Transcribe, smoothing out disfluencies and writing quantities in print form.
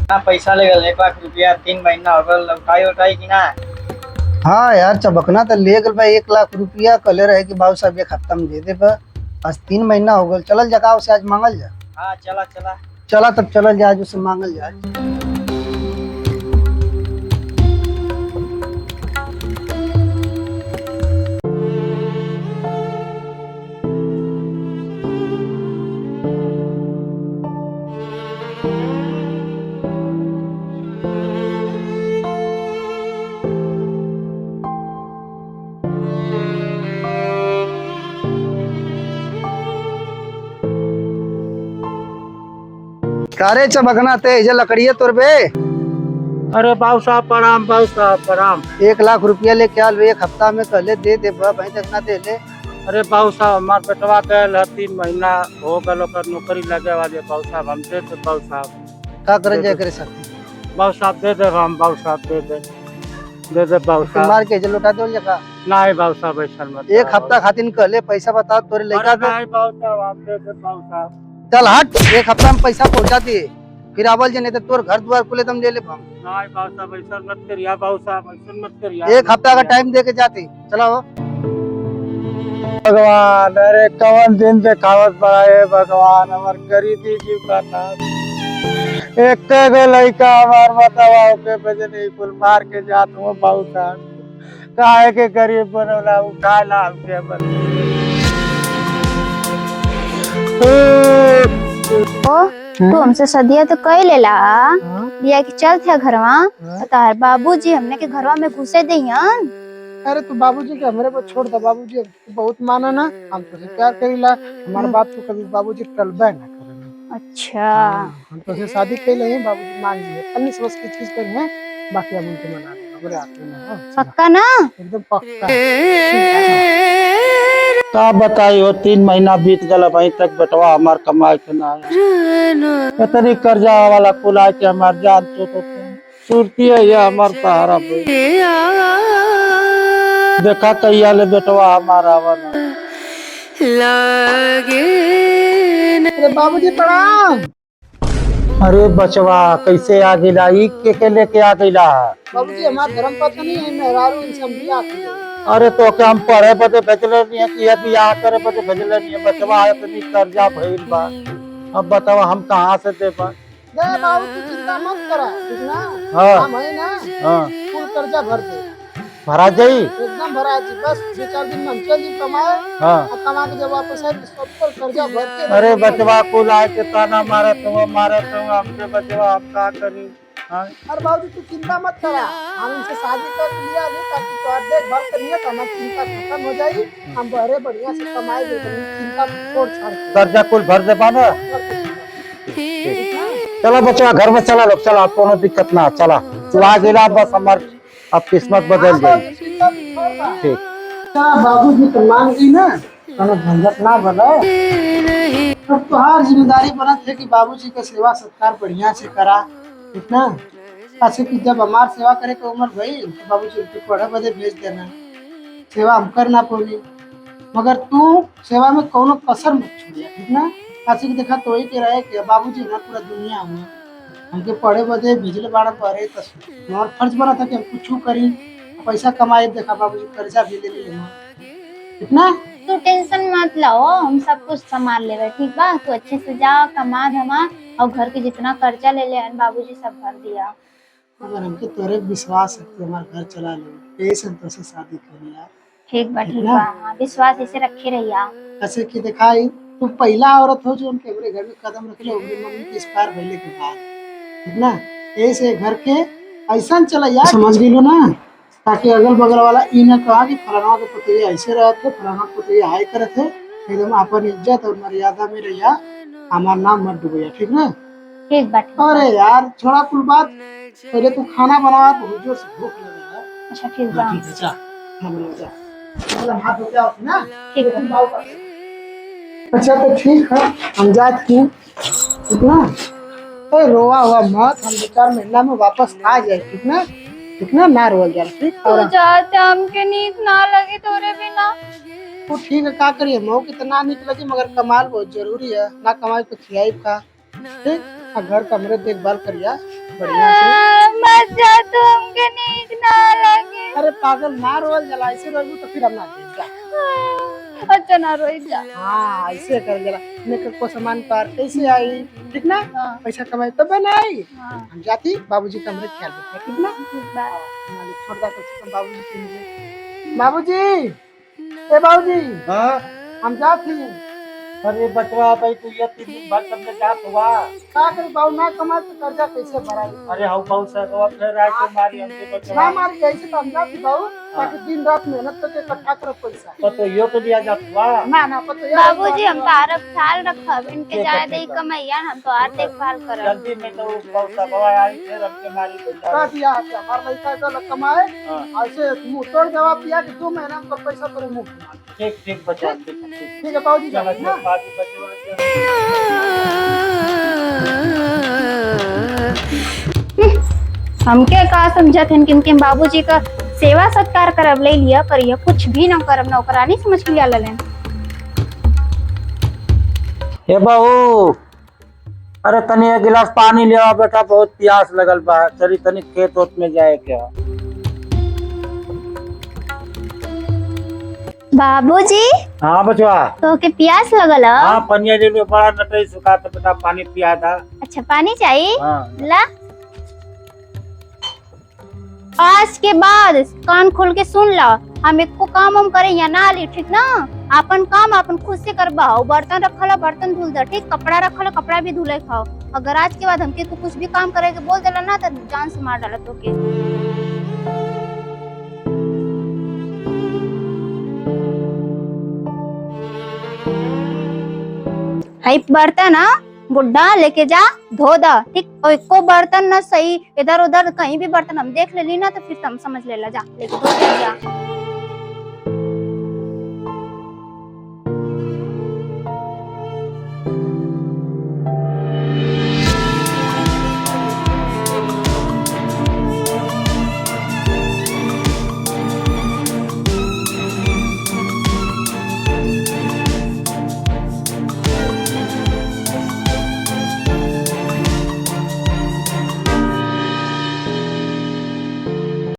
ना पैसा ले गए 1 लाख रुपया 3 महीना हो गए लौटाई उठाई कि ना। हाँ यार, चबकना तो ले गल भाई। 1 लाख रुपया कले रहे कि बाबू साहब एक हफ्ता में दे दे पर आज 3 महीना हो गए। चलल जगह से आज मांगल जा। हाँ चला चला। चला तब चलल जा, आज उससे मांगल जा। कारे चबकना ते जे लकड़िए तोड़ बे। अरे बाबू साहब प्रणाम, बाबू साहब प्रणाम। 1 लाख रुपया लेके आल बे, एक हफ्ता में कहले दे दे भाई तक ना दे ले। अरे बाबू साहब हमार बेटवा गए 3 महीना हो गए ओकर नौकरी लगे वाले। बाबू साहब हम दे दे बाबू साहब। का करे जाए करे सकते बाबू साहब दे दे हम, बाबू साहब दे दे बाबू साहब। मार के जे लौटा दो जगह। नहीं बाबू साहब ऐसा मत। एक हफ्ता खातिर कहले पैसा बताओ तोरे लड़का अरे के। नहीं बाबू साहब आप दे दे बाबू साहब। चल हट, एक हफ्ता में पैसा पहुंचा दिए फिर आवल जे नहीं तो तोर घर द्वार कुले तुम ले ले हम। नहीं बाबू साहब ऐसा मत करिए, बाबू साहब ऐसा मत करिए। एक हफ्ता का टाइम दे के जाती। चला हो भगवान, अरे कवन दिन देखावत बड़ा है भगवान। हमार गरीबी जीव का नाम एक गो लड़का हमार बतावा के बजे नहीं कुल मार के जात हो बाबू साहब। काहे के गरीब बनवला उठा ला के बन। तू हमसे सदिया तो कह लेला लिया कि चल थे घरवा तो तार बाबूजी हमने के घरवा में घुसे दिहन। अरे तू बाबूजी के हमरे पर छोड़ दे। बाबूजी बहुत माना ना, हम तुझसे प्यार करीला। हमारे बात को कभी बाबूजी टलबे ना करे। अच्छा हम तुझसे शादी कर ले, बाबूजी मान लिए अन्य समझ की चीज कर हैं, बाकी हम उनको मना देंगे। बड़े हाथ में ना, पक्का ना? एकदम पक्का। का बताइयो 3 महीना बीत गया अभी तक बेटवा हमार कमाई के ना आया। इतनी कर्जा वाला कुला के हमार जान तो सुरती है ये हमार सहारा पे। देखा कैया ले बेटवा हमारा वाला अरे बाबूजी प्रणाम। अरे बचवा कैसे आ गिला ई के लेके आ गिला। बाबूजी हमारा धर्म पत्नी है, मेहरारू इनसे बियाह कर। अरे तो क्या हम पढ़े बदे भेजले नहीं है कि अभी आ करे बदे भेजले नहीं है। बचवा इतनी कर्जा भइल बा, अब बताओ हम कहाँ से दे पा। दे बाबू तू चिंता मत करा, ठीक ना? हाँ। हम है ना, हाँ कुल कर्जा भर दे। भरा जाई। एकदम भरा जी, बस 2-4 दिन में हम चल जी कमाए। हाँ और कमा के जब वापस आए तो सब पर कर्जा भर के। अरे बचवा कुल आए के ताना मारे तो हमसे बचवा हम का करी। हाँ? अरे बाबूजी तू चिंता मत करा, हम इनसे शादी कर लिया नहीं ताकि तो देखभाल करिए तो हमारी चिंता खत्म हो जाएगी। हम बड़े बढ़िया से कमाए दे, चिंता छोड़ छाड़ के। कर्जा कुल भर दे पाना। चलो बचवा घर में चला लोग, चला कोनो दिक्कत ना। चला तू आ गिला बस हमार अब किस्मत बदल जाएगी। ठीक बाबूजी तो मान गई ना, तो झंझट ना बना। अब तुम्हार जिम्मेदारी बनत है कि बाबूजी का सेवा सत्कार बढ़िया से करा, ठीक ना? ऐसे कि जब हमार सेवा करे के उम्र भई तो बाबूजी के पढ़े बदे भेज देना। सेवा हम कर ना पौनी, मगर तू सेवा में कोनो कसर मत छोड़िया, ठीक ना? ऐसे कि देखा तो ही के रहे कि बाबूजी ना पूरा दुनिया में हमके पढ़े बदे भेजले बाड़ा पढ़े तो हमारा फर्ज बना था कि हम कुछ करी, पैसा कमाए। देखा बाबूजी कर्जा भी ले लेना, ठीक ना? तू टेंशन मत लाओ, हम सब कुछ संभाल लेवे, ठीक बा? तू अच्छे से जा कमा धमा और घर के जितना कर्जा ले ले बाबूजी सब भर दिया। अगर हमके तोरे विश्वास है कि हमारा घर चला ले, ऐसे हम तुझसे शादी करी यार। ठीक बा ठीक बा, हाँ, विश्वास ऐसे रखे रहिया। ऐसे कि दिखाई तू पहला औरत हो जो उनके हमरे घर में कदम रख ले, उनकी मम्मी के एक्सपायर भइले के बाद, ठीक ना? ऐसे घर के ऐसा चला यार, समझ गई लो ना? ताकि अगल बगल वाला ई न कहा कि फलाना के पुतैया ऐसे रहते, फलाना पुतैया हाय करते। एकदम अपन इज्जत और मर्यादा में रहिया, हमारा नाम मत डूबिया, ठीक ना? ठीक बा ठीक बा। अरे यार छोड़ा कुल बात, पहले तू खाना बना, बहुत जोर से भूख लगा है। अच्छा ठीक बा। ठीक है जा, हम लोग जा। मतलब हाथ धो के आओ ना, ठीक है। अच्छा तो ठीक है, हम जाते हैं, ठीक ना? तो रोवा हुआ मत, हम 2-4 महीना में वापस आ जाए, ठीक ना? ठीक ना? ना रोल जाए, ठीक? तू जाते हमके नीक ना लगे तोरे बिना। तो ठीक है, का करिए, मऊ कितना निक लगी मगर कमाल बहुत जरूरी है ना। कमाई तो खियाई का, ठीक? और घर कमरे देखभाल करिया बढ़िया से। मत जा, तुमके नींद ना लगे। अरे पागल ना रोल जला, ऐसे रोलू तो फिर हम ना देख जा। अच्छा ना रोई जा। हाँ ऐसे कर जला, मेकअप को सामान पार कैसे आई, ठीक ना? पैसा कमाई तो बनाई। हम जाती बाबूजी कमरे ख्याल रखा, ठीक ना? छोड़ दा कुछ बाबूजी के लिए। बाबूजी, ए बाबूजी, हाँ हम जाती। अरे बचवा भाई तू ये 3 दिन भर सबने जात हुआ। का करी बाबू, ना कमाए तो कर्जा कैसे भराई? अरे हाउ बहुत सा तो फिर आज तो मारी हमसे ना बचवा। मारी ऐसे तो हम जाती बाबू, ताकि दिन रात मेहनत करके इकट्ठा करो पैसा। तो यो तो दिया जात हुआ। ना ना पतो यार बाबूजी हम तारक ख्याल रखब, इनके जाए दे कमैया हम तो आर देखभाल करब। जल्दी में तो बहुत सा बवा आई फिर हमके मारी का पैसा। दिया है हमारा लड़का तो कमाए, ऐसे मुंह तोड़ जवाब दिया कि 2 महीना में तो पैसा तेरे मुंह में। ठीक बचवा ठीक। ठीक है बाबूजी चलो जाओ ना। बाकी बचवा हमके का समझत हन कि बाबूजी का सेवा सत्कार करब ले लिया, पर यह कुछ भी न करब, नौकरानी समझ के लिया लेन। हे बहू, अरे तनी एक गिलास पानी ले आओ बेटा, बहुत प्यास लगल बा। चली तनी खेत ओत में जाए क्या? बाबूजी हाँ बचवा। तो के प्यास लगल ह? हाँ पनिया ले लो, बड़ा नटई सुखा तो बेटा पानी पिया था। अच्छा पानी चाहिए? हाँ ला, आज के बाद कान खोल के सुन ला, हम एको काम हम करे या ना ली, ठीक ना? अपन काम अपन खुद से करबा। बर्तन रखल है बर्तन धुल दे, ठीक? कपड़ा रखल है कपड़ा भी धुले खाओ। अगर आज के बाद हमके तू कुछ भी काम करे के बोल देला ना तो जान से मार डाला तो के। हाई बर्तन है बुड्ढा लेके जा धो दा, ठीक? और एको बर्तन ना सही इधर उधर कहीं भी बर्तन हम देख लेली ना तो फिर तुम समझ लेला, जा लेके धो दे जा।